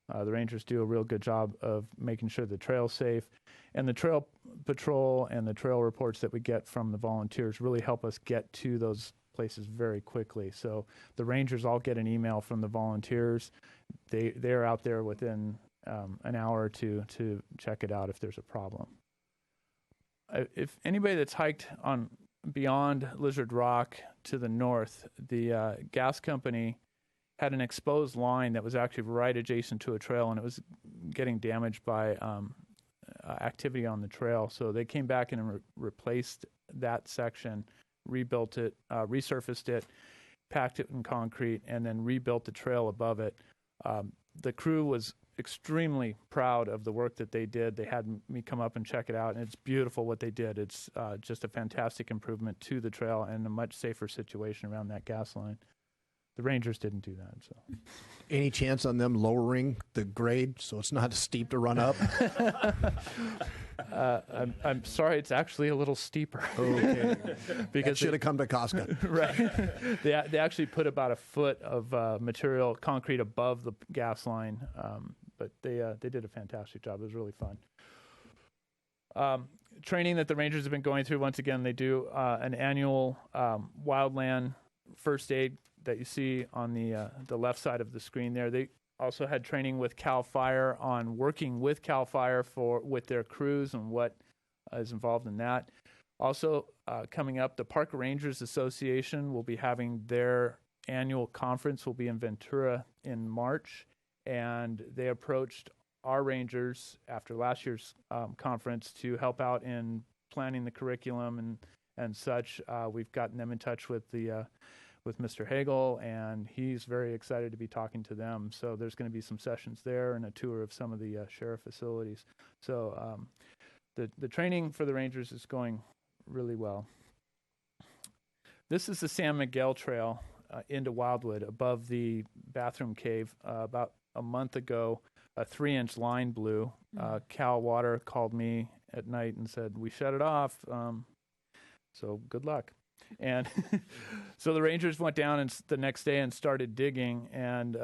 Speaker 13: The rangers do a real good job of making sure the trail's safe, and the trail patrol and the trail reports that we get from the volunteers really help us get to those places very quickly. So the rangers all get an email from the volunteers. They're out there within an hour or two to check it out if there's a problem. If anybody that's hiked on beyond Lizard Rock to the north, the gas company had an exposed line that was actually right adjacent to a trail, and it was getting damaged by activity on the trail. So they came back and replaced that section, rebuilt it, resurfaced it, packed it in concrete, and then rebuilt the trail above it. The crew was extremely proud of the work that they did. They had me come up and check it out, and it's beautiful what they did. It's just a fantastic improvement to the trail and a much safer situation around that gas line. The rangers didn't do that. So,
Speaker 12: any chance on them lowering the grade so it's not steep to run up?
Speaker 13: I'm sorry, it's actually a little steeper.
Speaker 12: Okay,
Speaker 13: because
Speaker 12: should have come to COSCA.
Speaker 13: Right. They actually put about a foot of material, concrete above the gas line, but they did a fantastic job. It was really fun. Training that the rangers have been going through. Once again, they do an annual wildland first aid that you see on the left side of the screen there. They also had training with CAL FIRE on working with CAL FIRE with their crews and what is involved in that. Also, coming up, the Park Rangers Association will be having their annual conference. Will be in Ventura in March, and they approached our rangers after last year's conference to help out in planning the curriculum and such. We've gotten them in touch with with Mr. Hagel, and he's very excited to be talking to them. So there's going to be some sessions there and a tour of some of the sheriff facilities. So the training for the rangers is going really well. This is the San Miguel Trail into Wildwood above the bathroom cave. About a month ago, a 3-inch line blew. Cal Water called me at night and said, we shut it off, so good luck. And so the rangers went down the next day and started digging, and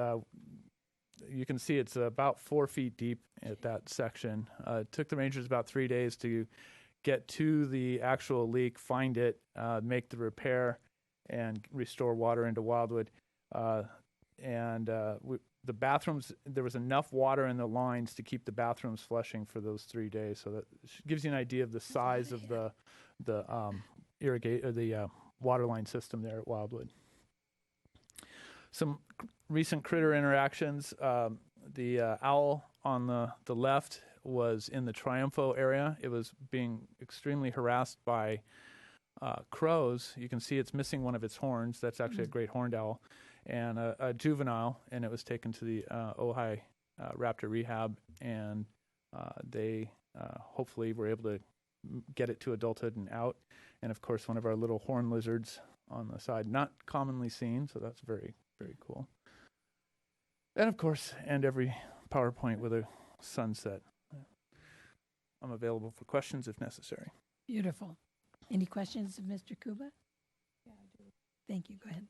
Speaker 13: you can see it's about 4 feet deep at that section. It took the rangers about 3 days to get to the actual leak, find it, make the repair, and restore water into Wildwood. The bathrooms, there was enough water in the lines to keep the bathrooms flushing for those 3 days. So that gives you an idea of the size of the water line system there at Wildwood. Some recent critter interactions. The owl on the left was in the Triumpho area. It was being extremely harassed by crows. You can see it's missing one of its horns. That's actually a great horned owl. And a juvenile, and it was taken to the Ojai Raptor Rehab, and they hopefully were able to get it to adulthood and out. And of course, one of our little horn lizards on the side, not commonly seen, so that's very, very cool. And of course, end every PowerPoint with a sunset. I'm available for questions if necessary.
Speaker 4: Beautiful. Any questions of Mr. Kuba? Yeah, I do. Thank you. Go ahead.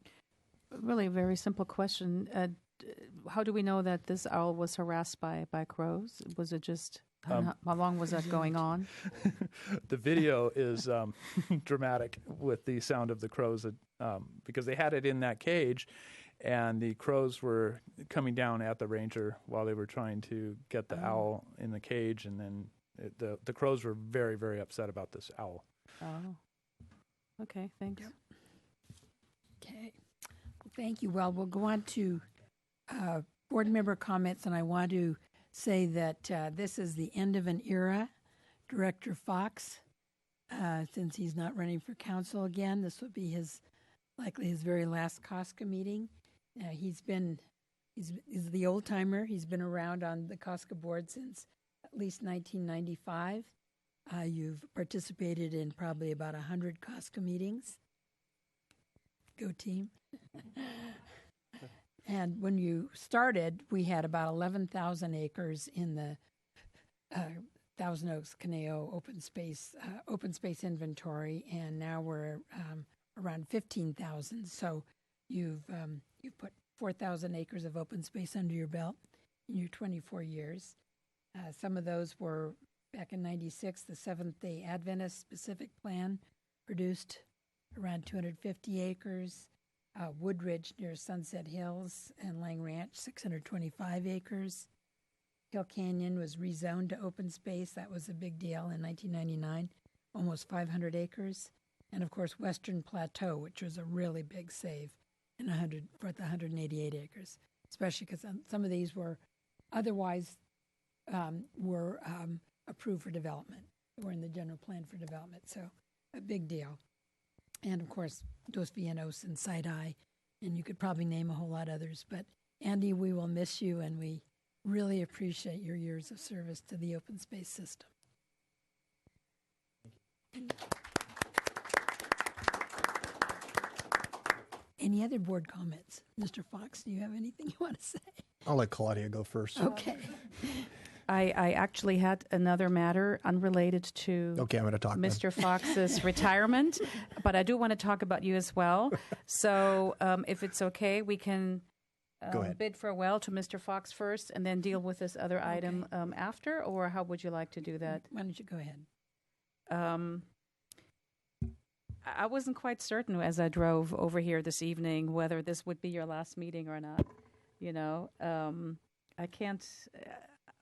Speaker 6: Really a very simple question. How do we know that this owl was harassed by crows? Was it just... How long was that going on?
Speaker 13: The video is dramatic with the sound of the crows because they had it in that cage, and the crows were coming down at the ranger while they were trying to get the owl in the cage, and then the crows were very, very upset about this owl.
Speaker 6: Oh. Okay, thanks.
Speaker 4: Yep. Okay. Well, thank you. Well, we'll go on to board member comments, and I want to say that this is the end of an era. Director Fox, since he's not running for council again, this would be likely his very last COSCA meeting. He's the old timer. He's been around on the COSCA board since at least 1995. You've participated in probably about 100 COSCA meetings. Go team. And when you started, we had about 11,000 acres in the Thousand Oaks Caneo open space inventory, and now we're around 15,000. So you've put 4,000 acres of open space under your belt in your 24 years. Some of those were back in '96. The Seventh-day Adventist specific plan produced around 250 acres. Woodridge near Sunset Hills and Lang Ranch, 625 acres. Hill Canyon was rezoned to open space. That was a big deal in 1999, almost 500 acres. And of course, Western Plateau, which was a really big save in 188 acres, especially because some of these were otherwise approved for development. They were in the general plan for development, so a big deal. And of course, Dos Vientos and Side-Eye, and you could probably name a whole lot others. But Andy, we will miss you, and we really appreciate your years of service to the open space system. Any other board comments? Mr. Fox, do you have anything you want to say?
Speaker 12: I'll let Claudia go first.
Speaker 4: Okay.
Speaker 6: I actually had another matter unrelated to
Speaker 12: Okay, I'm going to talk
Speaker 6: Mr. Fox's retirement, but I do want to talk about you as well. So if it's okay, we can bid farewell to Mr. Fox first and then deal with this other item after, or how would you like to do that?
Speaker 4: Why don't you go ahead?
Speaker 6: I wasn't quite certain as I drove over here this evening whether this would be your last meeting or not. You know, I can't...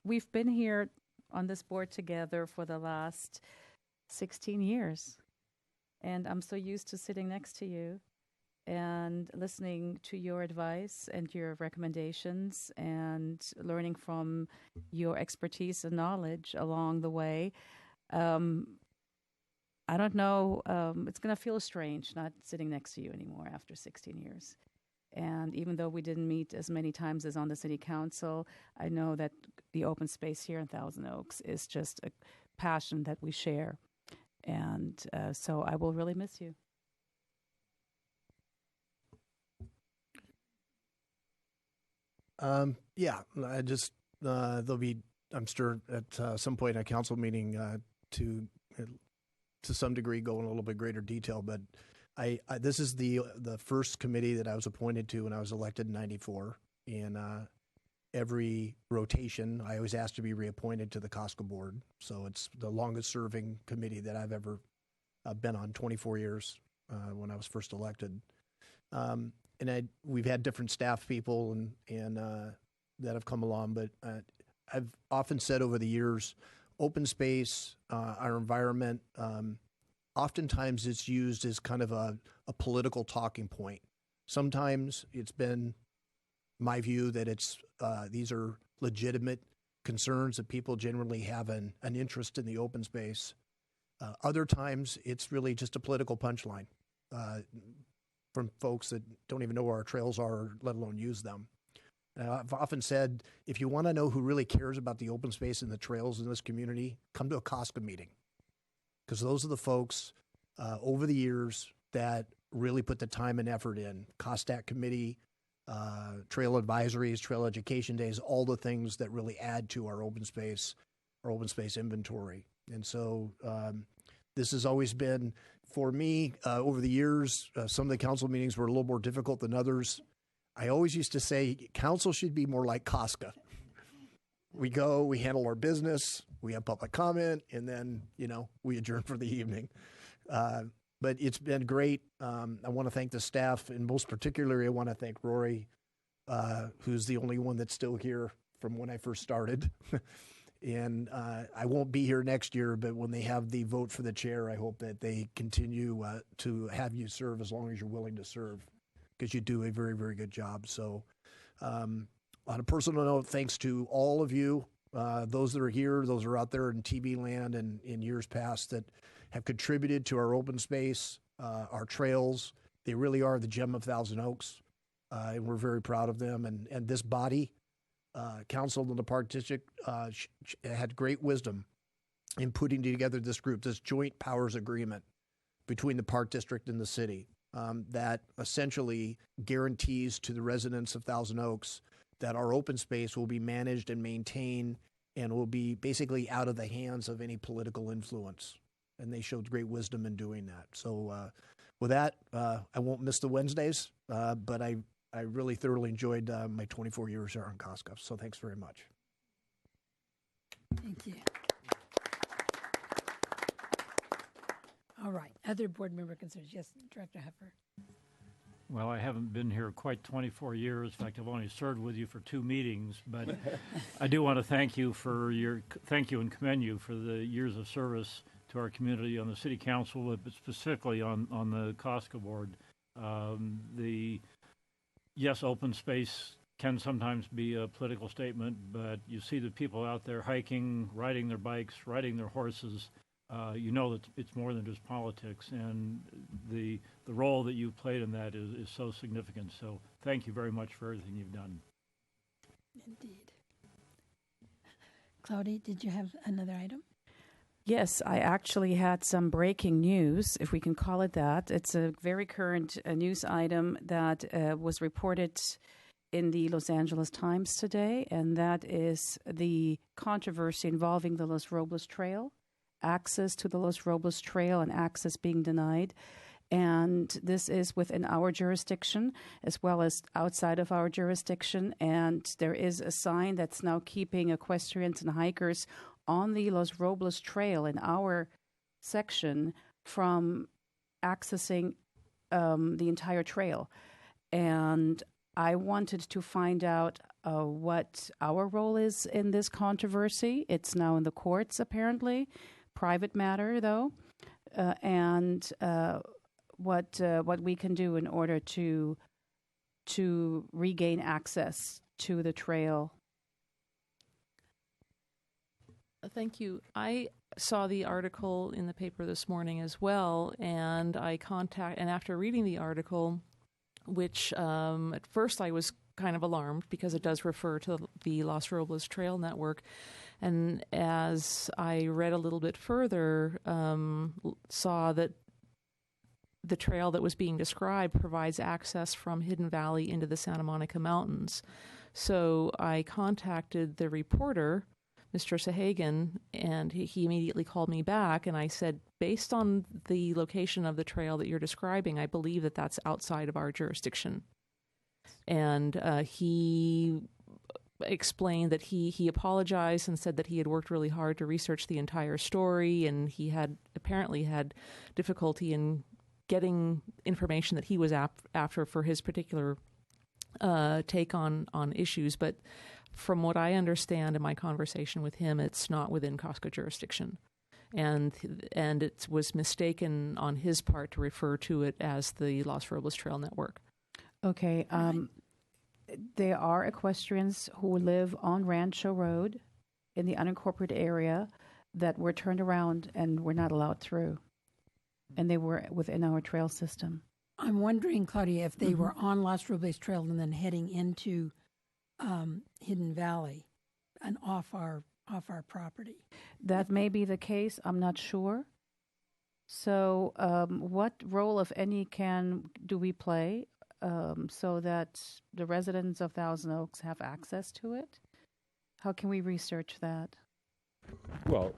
Speaker 6: We've been here on this board together for the last 16 years, and I'm so used to sitting next to you and listening to your advice and your recommendations and learning from your expertise and knowledge along the way. I don't know, it's going to feel strange not sitting next to you anymore after 16 years. And even though we didn't meet as many times as on the city council, I know that the open space here in Thousand Oaks is just a passion that we share. And so I will really miss you.
Speaker 12: Yeah, I just, there'll be, I'm sure at some point in a council meeting to some degree go in a little bit greater detail, but this is the first committee that I was appointed to when I was elected in '94, and every rotation I was asked to be reappointed to the COSCA board. So it's the longest serving committee that I've ever been on, 24 years when I was first elected. And we've had different staff people and that have come along, but I've often said over the years, open space, our environment. Oftentimes it's used as kind of a political talking point. Sometimes it's been my view that these are legitimate concerns that people generally have an interest in the open space. Other times it's really just a political punchline from folks that don't even know where our trails are, let alone use them. I've often said, if you want to know who really cares about the open space and the trails in this community, come to a COSCA meeting. Because those are the folks over the years that really put the time and effort in. COSTAC committee, trail advisories, trail education days, all the things that really add to our open space inventory. And so this has always been, for me, over the years, some of the council meetings were a little more difficult than others. I always used to say, council should be more like COSCA. We go, we handle our business, we have public comment, and then, we adjourn for the evening. But it's been great. I want to thank the staff, and most particularly, I want to thank Rory, who's the only one that's still here from when I first started. And I won't be here next year, but when they have the vote for the chair, I hope that they continue to have you serve as long as you're willing to serve, because you do a very, very good job. So on a personal note, thanks to all of you, those that are here, those that are out there in TV land and in years past that have contributed to our open space, our trails. They really are the gem of Thousand Oaks, and we're very proud of them. And this body, council in the Park District, had great wisdom in putting together this group, this joint powers agreement between the Park District and the city. that essentially guarantees to the residents of Thousand Oaks that our open space will be managed and maintained and will be basically out of the hands of any political influence. And they showed great wisdom in doing that. So with that, I won't miss the Wednesdays, but I really thoroughly enjoyed my 24 years here on COSCA. So thanks very much.
Speaker 4: Thank you. All right. Other board member concerns? Yes, Director Heffer.
Speaker 11: Well, I haven't been here quite 24 years. In fact, I've only served with you for 2 meetings, but I do want to thank you and commend you for the years of service to our community on the City Council, but specifically on the COSCA board. Yes, open space can sometimes be a political statement, but you see the people out there hiking, riding their bikes, riding their horses. You know that it's more than just politics, and the role that you've played in that is so significant. So thank you very much for everything you've done.
Speaker 4: Indeed. Claudia, did you have another item?
Speaker 6: Yes, I actually had some breaking news, if we can call it that. It's a very current news item that was reported in the Los Angeles Times today, and that is the controversy involving the Los Robles Trail, access to the Los Robles Trail and access being denied. And this is within our jurisdiction as well as outside of our jurisdiction. And there is a sign that's now keeping equestrians and hikers on the Los Robles Trail in our section from accessing the entire trail. And I wanted to find out what our role is in this controversy. It's now in the courts, apparently. Private matter, though. And what we can do in order to regain access to the trail.
Speaker 10: Thank you. I saw the article in the paper this morning as well, and after reading the article, which at first I was kind of alarmed because it does refer to the Los Robles Trail Network, and as I read a little bit further, saw that the trail that was being described provides access from Hidden Valley into the Santa Monica Mountains. So I contacted the reporter, Mr. Sahagan, and he immediately called me back, and I said, based on the location of the trail that you're describing, I believe that that's outside of our jurisdiction. And he explained that he apologized and said that he had worked really hard to research the entire story, and he had apparently had difficulty in getting information that he was after for his particular take on issues. But from what I understand in my conversation with him, it's not within COSCA jurisdiction. And it was mistaken on his part to refer to it as the Los Robles Trail Network.
Speaker 6: Okay. There are equestrians who live on Rancho Road in the unincorporated area that were turned around and were not allowed through. And they were within our trail system.
Speaker 4: I'm wondering, Claudia, if they were on Los Robles Trail and then heading into Hidden Valley and off our property.
Speaker 6: That may be the case. I'm not sure. So what role, if any, do we play so that the residents of Thousand Oaks have access to it? How can we research that?
Speaker 5: Well,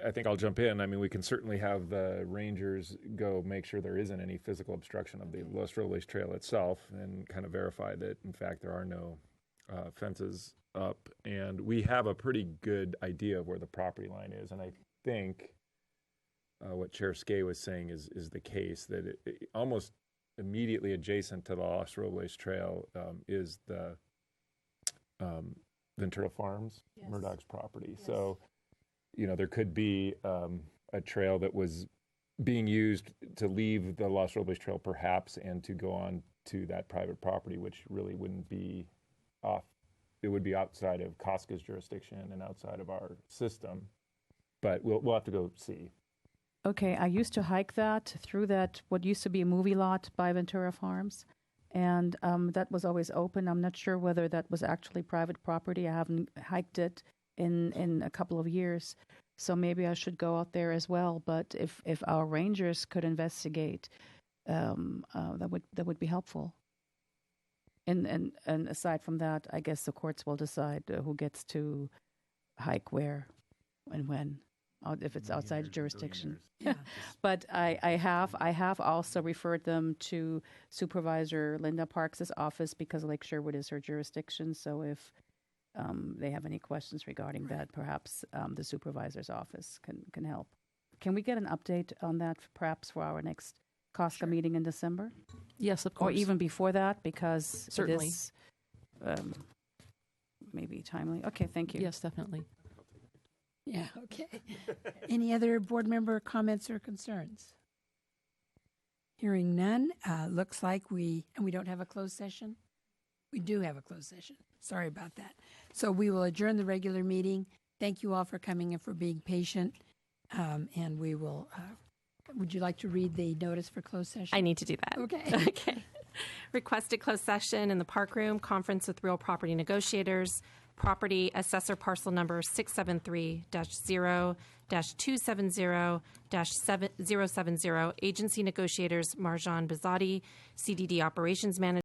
Speaker 5: I think I'll jump in. I mean, we can certainly have the rangers go make sure there isn't any physical obstruction of the Los Robles Trail itself and kind of verify that, in fact, there are no fences up. And we have a pretty good idea of where the property line is. And I think what Chair Skay was saying is the case, that it almost immediately adjacent to the Los Robles Trail is the Ventura Farms, yes. Murdoch's property. Yes. So, there could be a trail that was being used to leave the Los Robles Trail perhaps and to go on to that private property, which really wouldn't be off. It would be outside of COSCA's jurisdiction and outside of our system. But we'll have to go see.
Speaker 6: Okay, I used to hike through that, what used to be a movie lot by Ventura Farms. And that was always open. I'm not sure whether that was actually private property. I haven't hiked it in a couple of years. So maybe I should go out there as well. But if our rangers could investigate that would be helpful. And aside from that, I guess the courts will decide who gets to hike where and when, if it's outside jurisdiction.
Speaker 4: Yeah.
Speaker 6: But I have also referred them to Supervisor Linda Parks' office because Lake Sherwood is her jurisdiction. So if they have any questions regarding that, perhaps the supervisor's office can help. Can we get an update on that, perhaps for our next COSCA meeting in December?
Speaker 10: Yes, of
Speaker 6: Or
Speaker 10: course.
Speaker 6: even before that, because
Speaker 10: Certainly.
Speaker 6: it is maybe timely. Okay, thank you.
Speaker 10: Yes, definitely.
Speaker 4: Yeah, okay. Any other board member comments or concerns? Hearing none, looks like we don't have a closed session? We do have a closed session. Sorry about that. So we will adjourn the regular meeting. Thank you all for coming and for being patient. And we will, would you like to read the notice for closed session?
Speaker 14: I need to do that.
Speaker 4: Okay.
Speaker 14: Okay. Requested closed session in the Park Room, conference with real property negotiators, property assessor parcel number 673-0-270-070, agency negotiators Marjan Bizzotti, CDD operations manager.